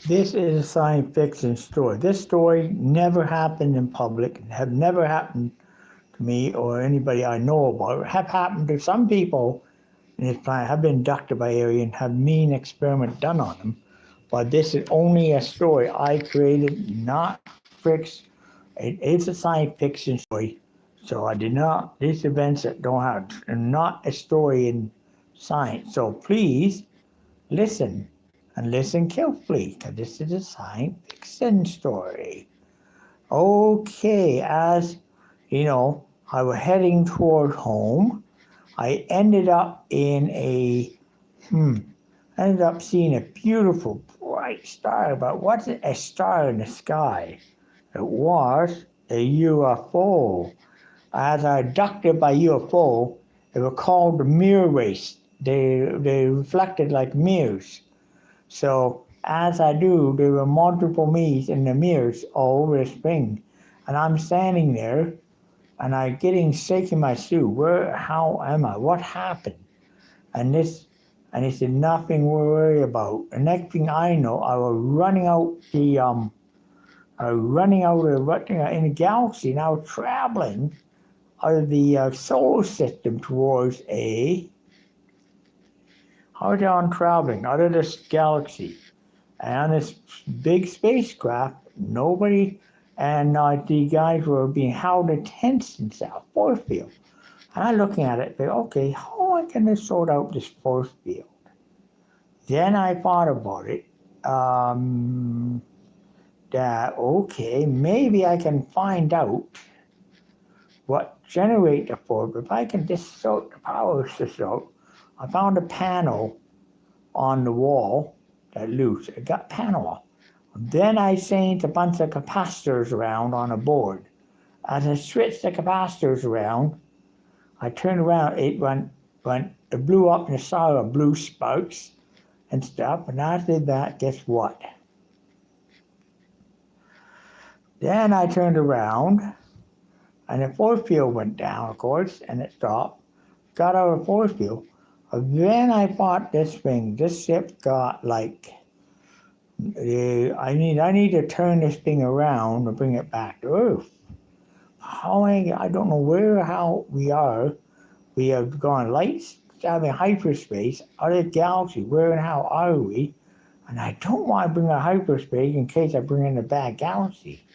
This is a science fiction story. This story never happened in public, have never happened to me or anybody I know about. It have happened to some people in this planet, have been abducted by aliens, have mean experiments done on them. But this is only a story I created, not fix. It is a science fiction story. So I did not, these events that don't have, are not a story in science. So please listen and listen carefully because this is a science fiction story. Okay, as you know, I was heading toward home. I ended up in ended up seeing a beautiful bright star, but wasn't a star in the sky. It was a UFO. As I abducted by UFO, they were called the mirror race. They reflected like mirrors. So as I do, there were multiple me's in the mirrors all over the spring. And I'm standing there and I'm getting sick in my suit. How am I? What happened? And he said, nothing to worry about. The next thing I know, I was running out in the galaxy, and I was traveling out of the solar system towards how was I traveling out of this galaxy? And on this big spacecraft, nobody, and the guys were being held in tension force field. And I'm looking at it, think, okay, how am I going to sort out this force field? Then I thought about it, that, okay, maybe I can find out what generates the force. If I can just sort the power system out, I found a panel on the wall that loose. It got panel off. Then I changed a bunch of capacitors around on a board. As I switched the capacitors around, I turned around, it blew up and saw blue sparks and stuff. And after that, guess what? Then I turned around and the force field went down, of course, and it stopped. Got out of the force field. Then I thought this ship got like, I need to turn this thing around and bring it back to Earth. I don't know how we are. We have gone hyperspace, out of the galaxy. Where and how are we? And I don't want to bring a hyperspace in case I bring in a bad galaxy.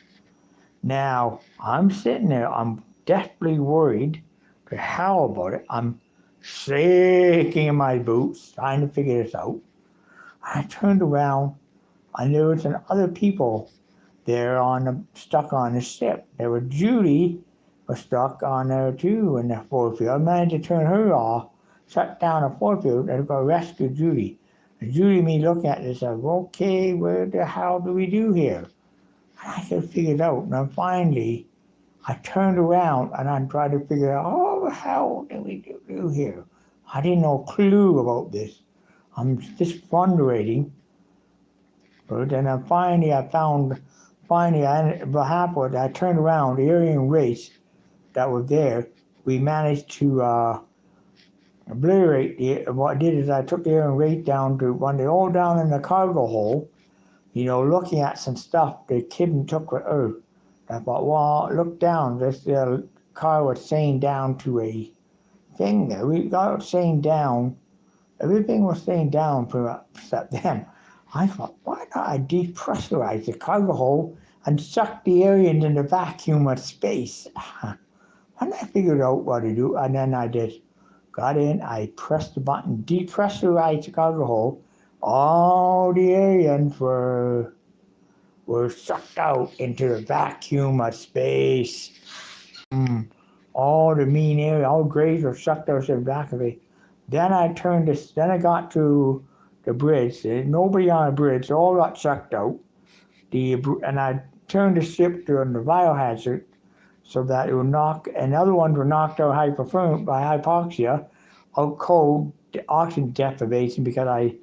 Now, I'm sitting there, I'm desperately worried to hell about it. I'm shaking in my boots, trying to figure this out. I turned around, and there was other people there stuck on the ship. Judy was stuck on there too in the force field. I managed to turn her off, shut down the force field, and go rescue Judy. And Judy and me looking at this, like, okay, what the hell do we do here? And I could figure it out. And finally, I turned around and I tried to figure out, what the hell do we do here? I didn't know a clue about this. I'm just wondering. But then what happened was I turned around, the alien race that was there, we managed to obliterate what I did is I took the alien race down to when they're all down in the cargo hold, looking at some stuff the kid took with Earth. I thought, well, look down. This car was saying down to a thing there. We got saying down. Everything was saying down except them. I thought, why not I depressurize the cargo hold and suck the aliens in the vacuum of space? And I figured out what to do. And then I just got in, I pressed the button, depressurized the cargo hold. All the aliens were sucked out into the vacuum of space. All the mean air, all grays were sucked out to the back of it. Then I got to the bridge. There's nobody on the bridge, they all got sucked out. And I turned the ship to the biohazard so that it would knock, and the other ones were knocked out hypothermia by hypoxia, out cold, oxygen deprivation because I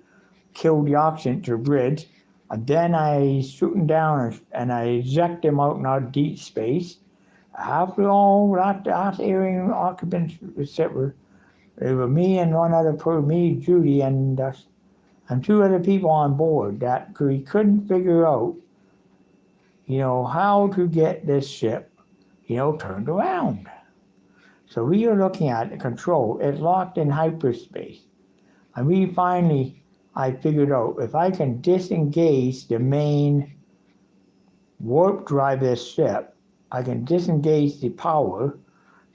killed the oxygen to the bridge. And then I shoot them down and I eject them out in deep space. After all, that alien occupants, it was me and one other person, me, Judy, and and 2 other people on board that we couldn't figure out, how to get this ship, turned around. So we are looking at the control. It's locked in hyperspace. And I figured out if I can disengage the main warp drive of this ship, I can disengage the power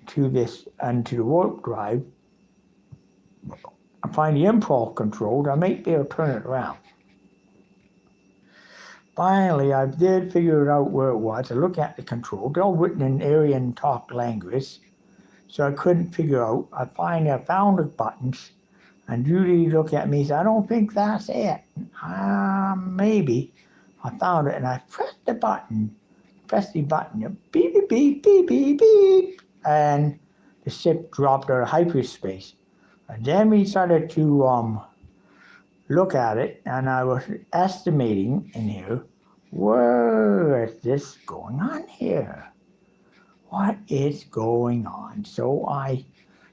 to this and to the warp drive, and find the impulse control, I might be able to turn it around. Finally, I did figure out where it was. I looked at the control. They're all written in Aryan talk language, so I couldn't figure out. I found the buttons, and Judy looked at me and said, I don't think that's it. Maybe. I found it, and I pressed the button, beep, beep, beep, beep, beep, beep, and the ship dropped out of hyperspace. And then we started to look at it, and I was estimating in here, where is this going on here? What is going on? So I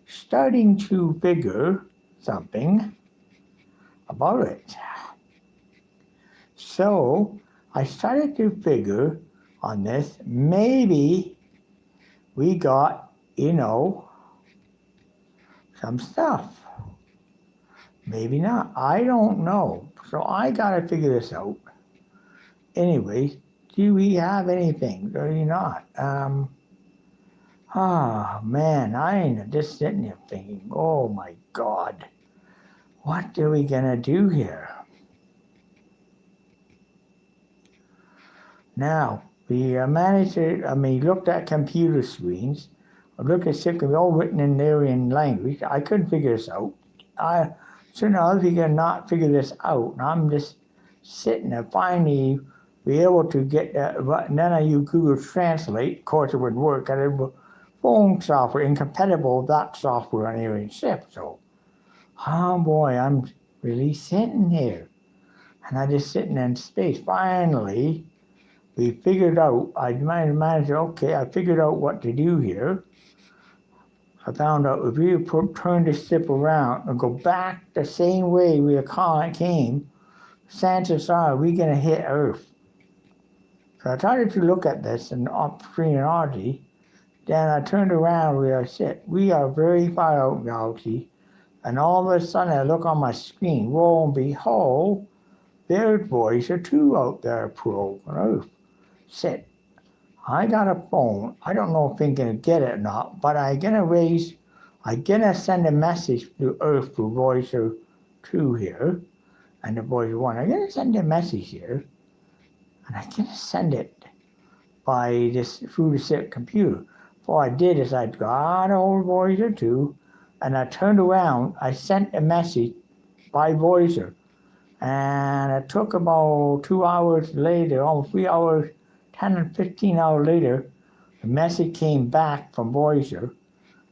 starting to figure something about it. So I started to figure on this, maybe we got, some stuff. Maybe not. I don't know. So I got to figure this out. Anyway, do we have anything? Or do we not? Man, I ain't just sitting here thinking, oh my God, what are we going to do here? Now, we looked at computer screens. I looked at systems all written in Aryan language. I couldn't figure this out. Certain other people cannot figure this out. And I'm just sitting there, finally be able to get that. And then I used Google Translate. Of course, it wouldn't work. I had phone software incompatible with that software on Aryan ship. So, oh boy, I'm really sitting here. And I just sitting in space. Finally, we figured out, I managed, okay, I figured out what to do here. I found out if we turn the ship around and go back the same way we came, chances are we're going to hit Earth. So I started to look at this in phrenology. Then I turned around where I sit. We are very far out in the galaxy. And all of a sudden I look on my screen. Lo and behold, there's Voyager 2 out there probe on Earth. Sit. I got a phone. I don't know if I'm going to get it or not, but I'm going to send a message to Earth through Voyager 2 here, and the Voyager 1. I'm going to send a message here, and I'm going to send it through the computer. What I did is I got old Voyager 2, and I turned around. I sent a message by Voyager, and it took about 2 hours later, almost 3 hours, 10 and 15 hours later, the message came back from Voyager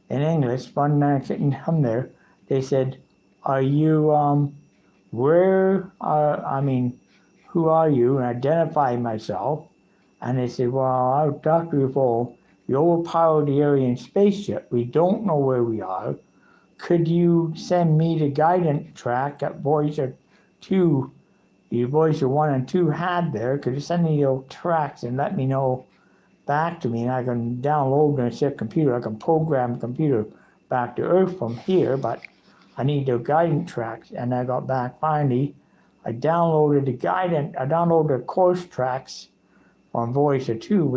in English. One night sitting home there, they said, "Are you who are you?" And I identified myself, and they said, "Well, I'm Dr. UFO. You overpowered the Aryan spaceship. We don't know where we are. Could you send me the guidance track that Voyager 2? The Voyager 1 and 2 had there, could you send me those tracks and let me know back to me, and I can download the ship computer. I can program the computer back to Earth from here, but I need the guidance tracks." And I got back finally. I downloaded the course tracks on Voyager 2.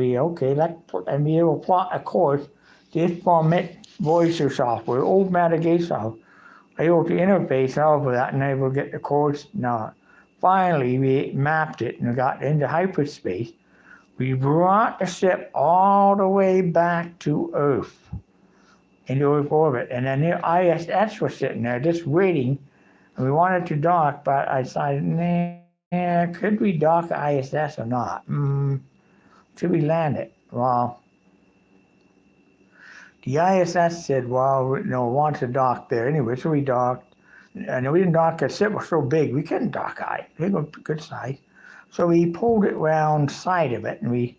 And be able to plot a course. This format Voyager software, old navigation software, able to interface all of that and able to get the course now. Finally, we mapped it and got into hyperspace. We brought the ship all the way back to Earth, into Earth orbit. And then the ISS was sitting there just waiting. And we wanted to dock, but I decided, could we dock the ISS or not? Should we land it? Well, the ISS said, wants to dock there anyway, so we docked. And we didn't dock, the ship was so big, we couldn't dock it. It was good size. So we pulled it around side of it, and we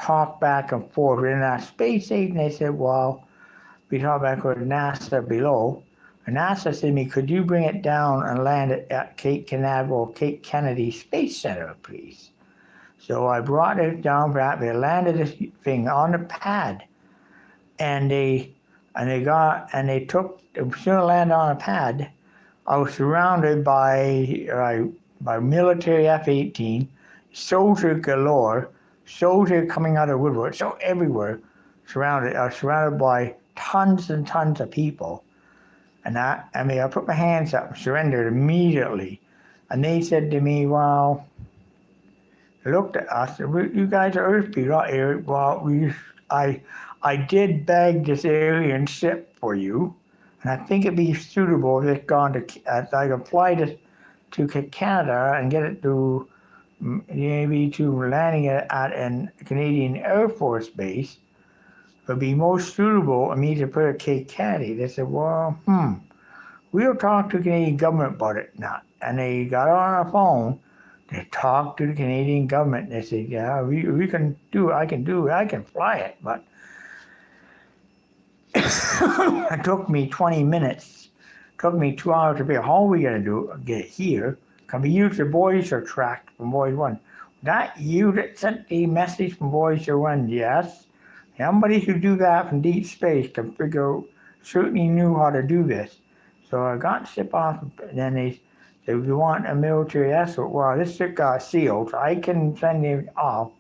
talked back and forth. In our space station, they said, we talked back with NASA below. And NASA said to me, could you bring it down and land it at Cape Canaveral, Cape Kennedy Space Center, please? So I brought it down for that. They landed this thing on the pad, and they took. As soon as I landed on the pad, I was surrounded by military F-18, soldier galore, soldier coming out of woodwork, so everywhere, surrounded. I was surrounded by tons and tons of people, and I put my hands up and surrendered immediately, and they said to me, well. Looked at us. You guys are Earth people, not here. Well, I did bag this alien ship for you, and I think it'd be suitable if it's gone to. I could fly to Canada and get it to maybe to landing it at a Canadian Air Force base. It would be most suitable for me to put at Cape Kennedy. They said, well, we'll talk to the Canadian government about it now. And they got on the phone. They talked to the Canadian government. They said, yeah, we can do it. I can fly it. But it took me 20 minutes. It took me 2 hours to figure out how are we going to do it, get it here. Can we use the Voyager track from Voyager 1? That you that sent the message from Voyager 1, yes. Somebody who do that from deep space can figure out, certainly knew how to do this. So I got the ship off, and then they said, if you want a military escort, well, this ship got sealed, so I can send it off.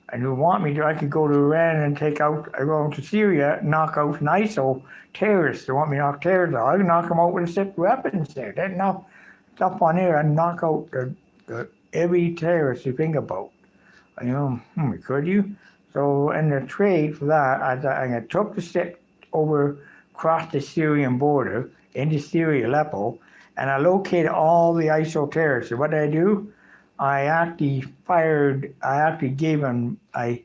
And if you want me to, I could go to Iran and I go to Syria, knock out an ISO terrorists. They want me to knock terrorists out. I can knock them out with a ship weapons there. There's enough stuff on there. I knock out every terrorist you think about. Could you? So in the trade for that, I took the ship over, across the Syrian border, into Syria, Aleppo, and I located all the ISO terrorists. So what did I do? I actually gave them, I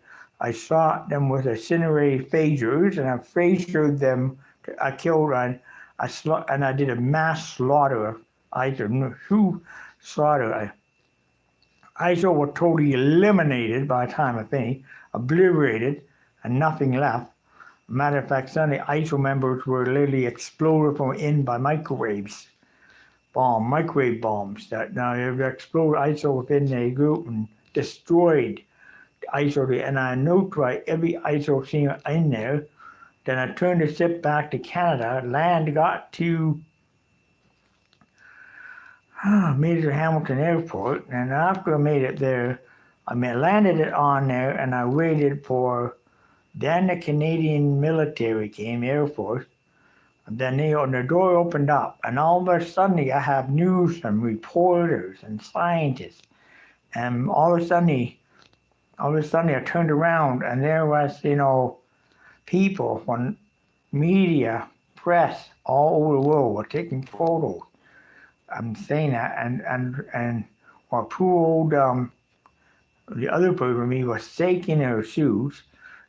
shot them with incinerated phasers, and I phasered them. I killed, and I did a mass slaughter of ISO. Who slaughter? ISO were totally eliminated by the time I finished, obliterated, and nothing left. Matter of fact, some of the ISO members were literally exploded from within by microwave bombs that now have exploded ISO within the group and destroyed the ISO. And I neutralized every ISO team in there. Then I turned the ship back to Canada, got to made it to Hamilton Airport, and after I made it there, landed it on there, and I waited for. Then the Canadian military came, Air Force. And then the door opened up, and all of a sudden I have news from reporters and scientists, and all of a sudden I turned around, and there was people from media, press all over the world were taking photos. I'm saying that, and while poor old the other person of me was shaking in her shoes,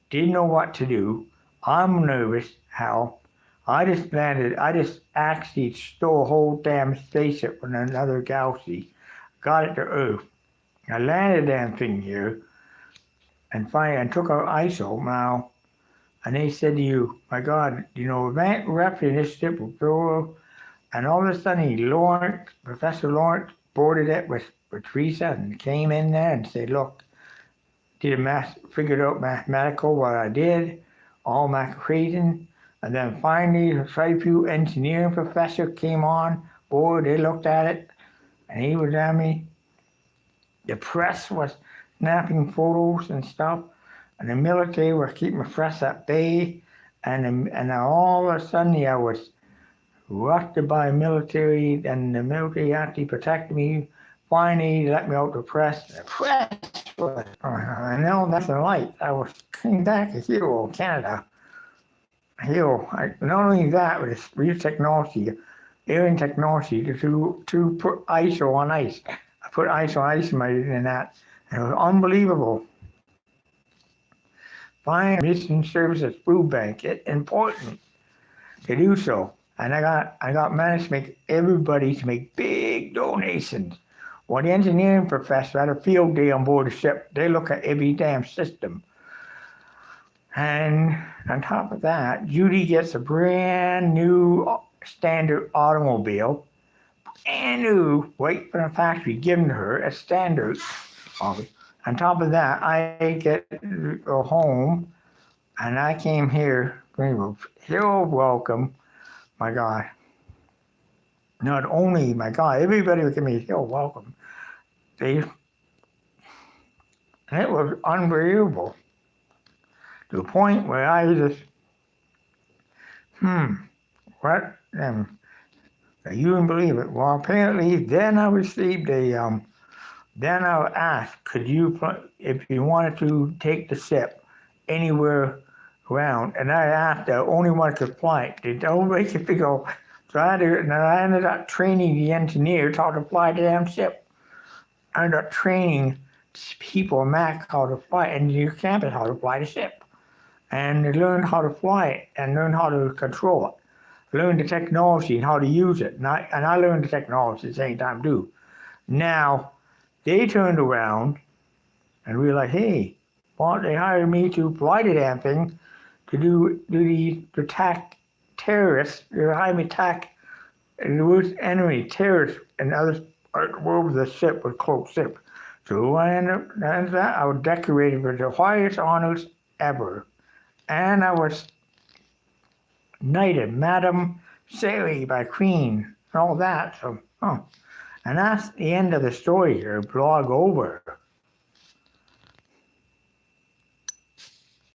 didn't know what to do. I'm nervous. How? I just actually stole a whole damn spaceship from another galaxy, got it to Earth. I landed the damn thing here, and finally I took out ISO now, and they said to you, my God, event rep in this ship will throw. And all of a sudden, Professor Lawrence boarded it with Teresa and came in there and said, look, figured out mathematical what I did, all my equations. And then finally, the Tri-Pew engineering professor came on board. They looked at it, and he was at me. The press was snapping photos and stuff, and the military was keeping the press at bay. And all of a sudden, I was rushed by military, and the military actually protected me. Finally, let me out the press. The press was, I know nothing like. I came back a hero in Canada. Not only that, but it's real technology, alien technology to put ISO on ice. I put ISO on ice in that, and it was unbelievable. Fine mission services food bank. It's important to do so. And I managed to make everybody to make big donations. Well, the engineering professor had a field day on board the ship. They look at every damn system. And on top of that, Judy gets a brand new standard automobile, brand new, right from the factory, given to her as standard. On top of that, I get home and I came here, hill welcome. My God. Not only, my God, everybody would give me a hill welcome. And it was unbelievable. To the point where I just, what? You wouldn't believe it. Well, apparently, then I received then I was asked, could you, if you wanted to take the ship anywhere around, and I asked the only one could fly it. They don't make it go. So I ended up training the engineers how to fly the damn ship. I ended up training people in Mac how to fly, and your campus how to fly the ship. And they learned how to fly it and learn how to control it. Learn the technology and how to use it. And I learned the technology at the same time too. Now, they turned around and we were like, hey, well, they hired me to fly the damn thing to attack terrorists. They hired me to attack the worst enemy, terrorists, and others over the ship, with cloaked ship. So I was decorated with the highest honors ever. And I was knighted, Madam Sally by Queen, and all that. So, and that's the end of the story here. Blog over.